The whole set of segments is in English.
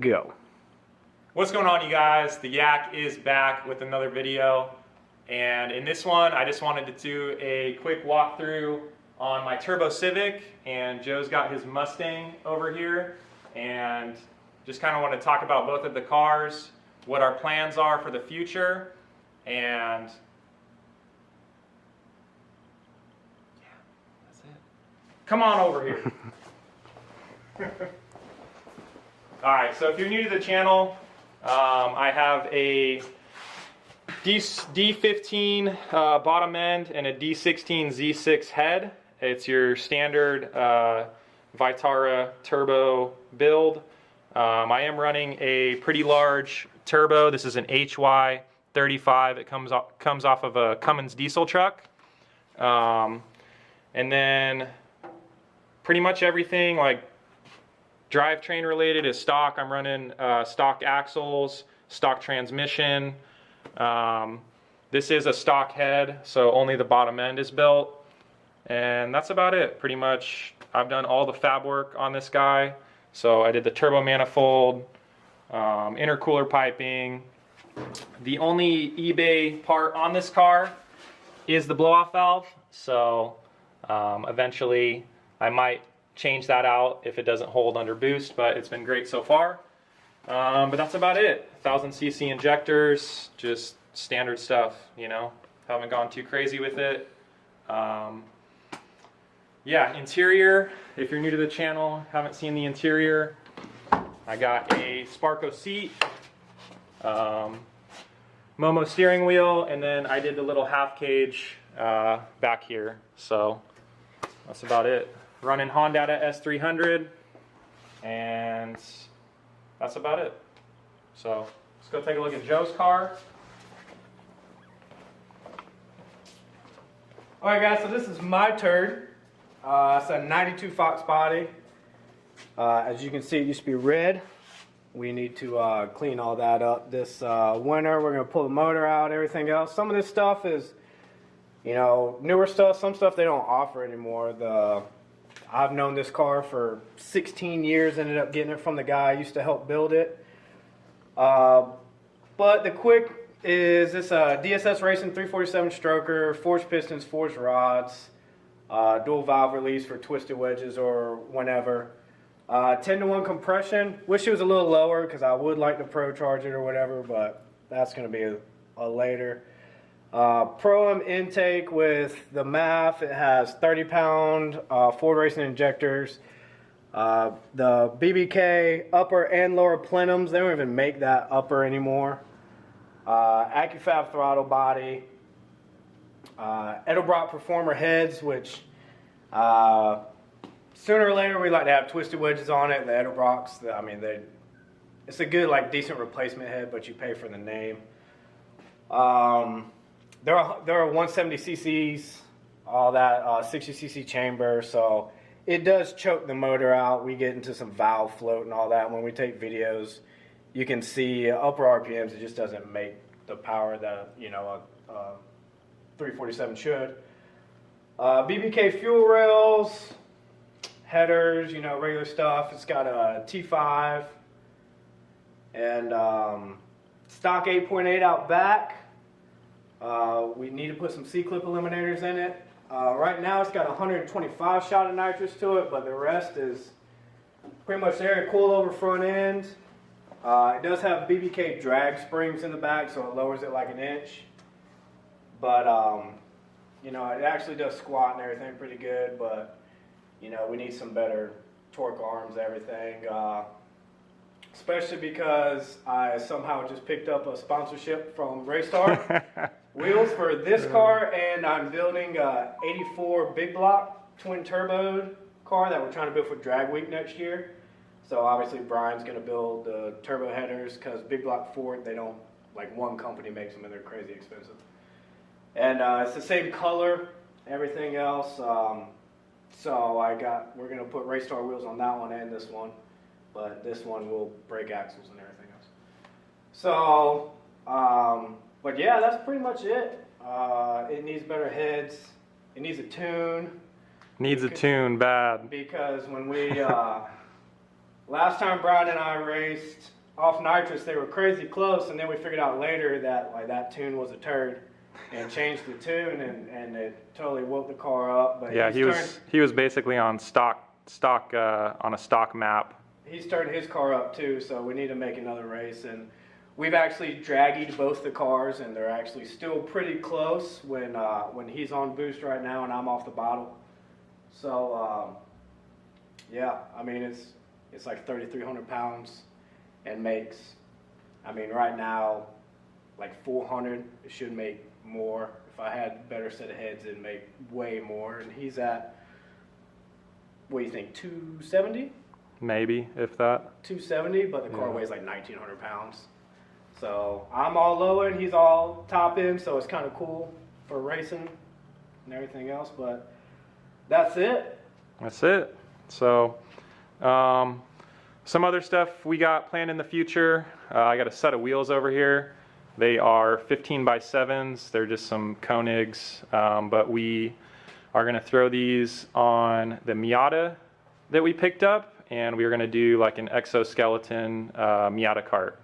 go. What's going on, you guys? The Yak is back with another video, and in this one I just wanted to do a quick walkthrough on my Turbo Civic, and Joe's got his Mustang over here, and just kind of want to talk about both of the cars, what our plans are for the future, and yeah, that's it. Come on over here. Alright, so if you're new to the channel, I have a D15 bottom end and a D16 Z6 head. It's your standard Vitara turbo build. I am running a pretty large turbo. This is an HY35. It comes off of a Cummins diesel truck. And then pretty much everything like drivetrain related is stock. I'm running stock axles, stock transmission. This is a stock head, so only the bottom end is built. And that's about it. Pretty much I've done all the fab work on this guy. So I did the turbo manifold, intercooler piping. The only eBay part on this car is the blow-off valve. So eventually I might change that out if it doesn't hold under boost, but it's been great so far. But that's about it. 1000cc injectors, just standard stuff, you know. Haven't gone too crazy with it. Yeah, interior, if you're new to the channel, haven't seen the interior, I got a Sparco seat, Momo steering wheel, and then I did the little half cage back here. So that's about it. Running Honda S300, and that's about it. So let's go take a look at Joe's car. Alright guys, so this is my turd. It's a 92 Fox body. As you can see, it used to be red. We need to clean all that up this winter. We're going to pull the motor out, everything else. Some of this stuff is, you know, newer stuff. Some stuff they don't offer anymore. I've known this car for 16 years, ended up getting it from the guy I used to help build it. But the quick is this DSS Racing 347 stroker, forged pistons, forged rods, dual valve release for twisted wedges or whenever. 10-to-1 compression. Wish it was a little lower because I would like to pro charge it or whatever, but that's going to be a later. Pro-Am intake with the MAF. It has 30-pound Ford Racing injectors. The BBK upper and lower plenums, they don't even make that upper anymore. AccuFab throttle body. Edelbrock Performer heads, which sooner or later we like to have twisted wedges on it. The Edelbrocks, I mean, it's a good, like, decent replacement head, but you pay for the name. There are 170 cc's, all that 60 cc chamber, so it does choke the motor out. We get into some valve float and all that. When we take videos, you can see upper RPMs. It just doesn't make the power that, you know, a 347 should. BBK fuel rails, headers, you know, regular stuff. It's got a T5 and stock 8.8 out back. We need to put some C-clip eliminators in it. Right now it's got 125 shot of nitrous to it, but the rest is pretty much there. Coilover front end. It does have BBK drag springs in the back, so it lowers it like an inch. But, you know, it actually does squat and everything pretty good, but, you know, we need some better torque arms, everything. Especially because I somehow just picked up a sponsorship from Raystar wheels for this car, and I'm building a 84 big block twin turbo car that we're trying to build for Drag Week next year. So obviously Brian's going to build the turbo headers because big block Ford, they don't, like, one company makes them and they're crazy expensive. And it's the same color, everything else. So we're going to put Raystar wheels on that one and this one. But this one will break axles and everything else. So, but yeah, that's pretty much it. It needs better heads. It needs a tune. Needs a tune bad. Because when we, last time Brian and I raced, off nitrous, they were crazy close, and then we figured out later that like that tune was a turd, and changed the tune, and it totally woke the car up. But yeah, he was basically on on a stock map. He's turned his car up too, so we need to make another race. And we've actually dragged both the cars, and they're actually still pretty close when he's on boost right now and I'm off the bottle. So yeah, I mean it's like 3,300 pounds and makes, I mean right now like 400. It should make more. If I had a better set of heads, it'd make way more. And he's at, what do you think, 270? Maybe, if that. 270, but the car weighs like 1,900 pounds. So I'm all low end, he's all top end, so it's kind of cool for racing and everything else. But that's it. That's it. So some other stuff we got planned in the future. I got a set of wheels over here. They are 15x7s. They're just some Koenigs, but we are going to throw these on the Miata that we picked up, and we are going to do like an exoskeleton Miata cart.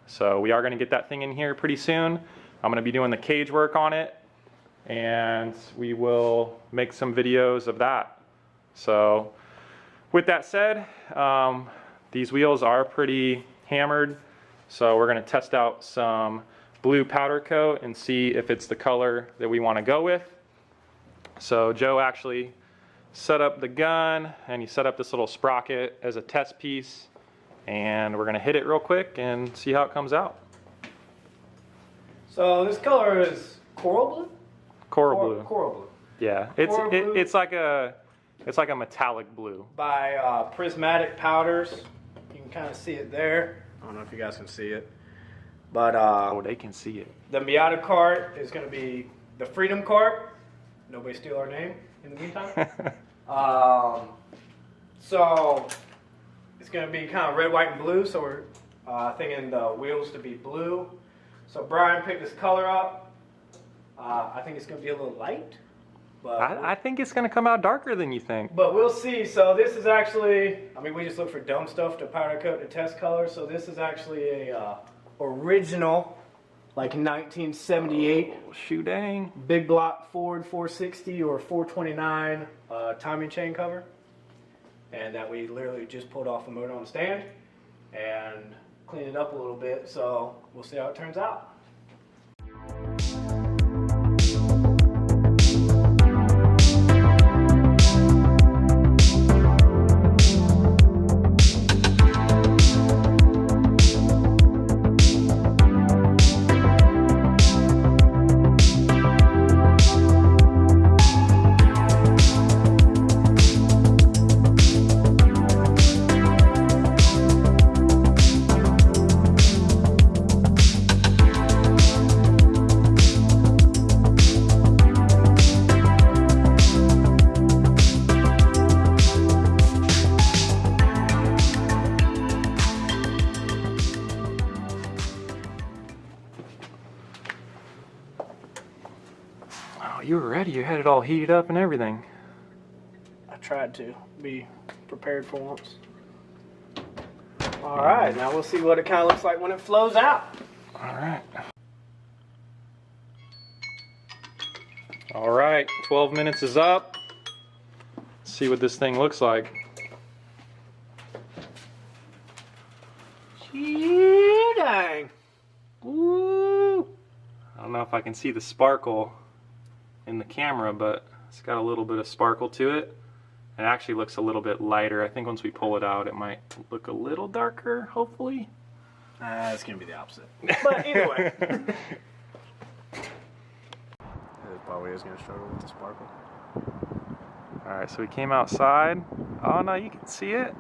So we are going to get that thing in here pretty soon. I'm going to be doing the cage work on it, and we will make some videos of that. So with that said, these wheels are pretty hammered, so we're going to test out some blue powder coat and see if it's the color that we want to go with. So Joe actually set up the gun, and he set up this little sprocket as a test piece, and we're going to hit it real quick and see how it comes out. So this color is coral blue? Coral blue. Coral blue. Yeah, it's like a metallic blue. By Prismatic Powders. You can kind of see it there. I don't know if you guys can see it. But oh, they can see it. The Miata cart is going to be the Freedom cart. Nobody steal our name in the meantime. So it's going to be kind of red, white, and blue. So we're thinking the wheels to be blue. So Brian picked this color up. I think it's going to be a little light. But I think it's going to come out darker than you think. But we'll see. So this is actually, I mean, we just look for dumb stuff to powder coat and test color. So this is actually a original, like 1978. Shoot dang. Big block Ford 460 or 429 timing chain cover. And that we literally just pulled off the motor on the stand and cleaned it up a little bit. So we'll see how it turns out. You were ready. You had it all heated up and everything. I tried to be prepared for once. All right, now we'll see what it kind of looks like when it flows out. All right. All right, 12 minutes is up. Let's see what this thing looks like. Gee dang. Woo! I don't know if I can see the sparkle in the camera, but it's got a little bit of sparkle to it. It actually looks a little bit lighter. I think once we pull it out, it might look a little darker, hopefully. It's going to be the opposite. But either way. This probably is going to struggle with the sparkle. Alright, so we came outside. Oh no, you can see it.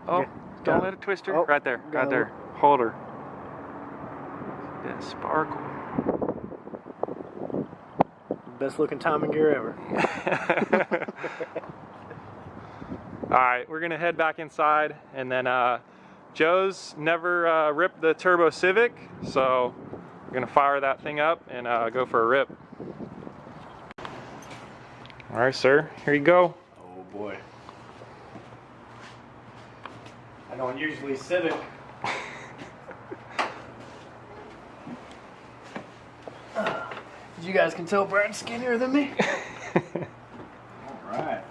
Oh, Okay. don't Got let it twist her. Oh, Right there, got right there. Hold her. That sparkle. Best looking timing gear ever. Alright, we're going to head back inside, and then Joe's never ripped the Turbo Civic, so we're going to fire that thing up and go for a rip. Alright, sir, here you go. Oh boy. I don't usually Civic. you guys can tell Brad's skinnier than me. All right.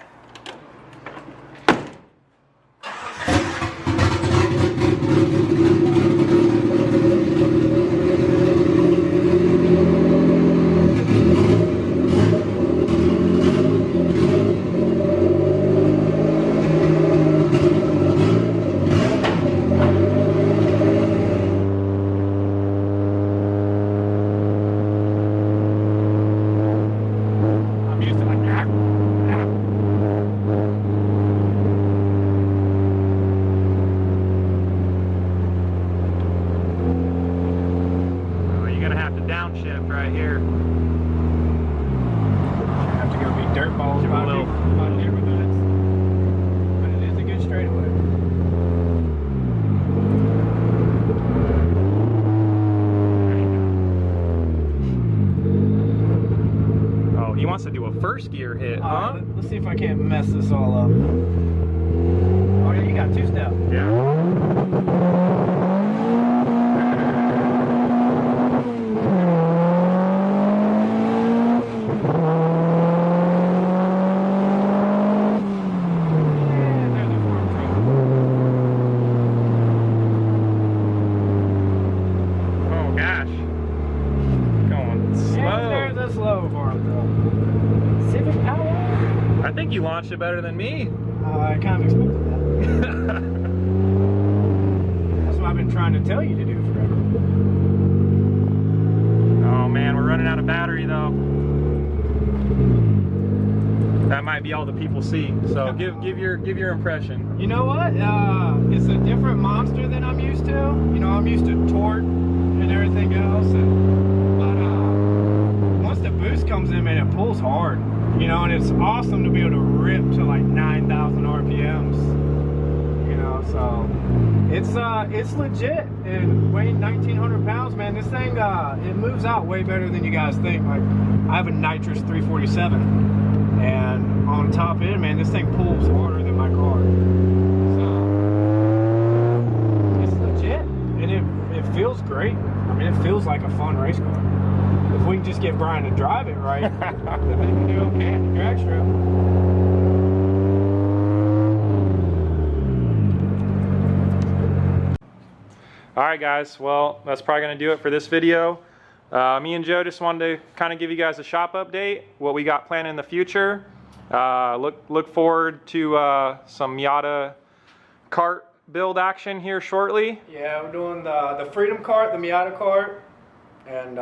Downshift right here. Have to go be dirt balls about neighborhoods, but it is a good straightaway. Oh, he wants to do a first gear hit, huh? Let's see if I can't mess this all up. Oh yeah, you got 2-step. Yeah. I think you launched it better than me. I kind of expected that. That's what I've been trying to tell you to do forever. Oh man, we're running out of battery though. That might be all the people see. So give your impression. You know what? It's a different monster than I'm used to. You know, I'm used to torque and everything else, but once the boost comes in, man, it pulls hard. You know, and it's awesome to be able to rip to like 9,000 RPMs. You know, so it's legit. And weighing 1,900 pounds, man, this thing it moves out way better than you guys think. Like, I have a nitrous 347, and on top end, man, this thing pulls harder than my car. So it's legit, and it feels great. I mean, it feels like a fun race car. If we can just get Brian to drive it right, then they can do okay in the drag strip. Alright guys, well that's probably going to do it for this video. Me and Joe just wanted to kind of give you guys a shop update, what we got planned in the future. Look forward to some Miata kart build action here shortly. Yeah, we're doing the Freedom kart, the Miata kart, and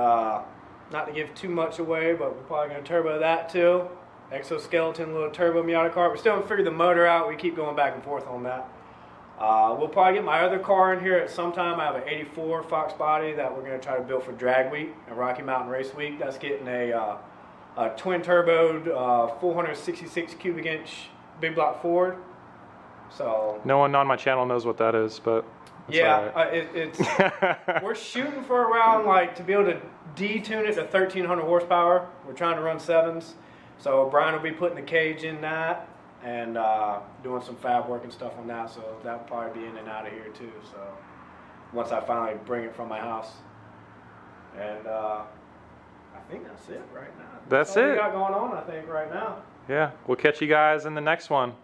not to give too much away, but we're probably going to turbo that too. Exoskeleton, little turbo Miata kart. We still haven't figured the motor out. We keep going back and forth on that. We'll probably get my other car in here at some time. I have an 84 Fox body that we're going to try to build for Drag Week and Rocky Mountain Race Week. That's getting a twin turboed 466 cubic inch big block Ford. So no one on my channel knows what that is, but yeah, it's we're shooting for around, like, to be able to detune it to 1,300 horsepower. We're trying to run 7s, so Brian will be putting the cage in that and doing some fab work and stuff on that. So that will probably be in and out of here too. So once I finally bring it from my house, and I think that's it right now. That's all it. we got going on, I think, right now. Yeah, we'll catch you guys in the next one.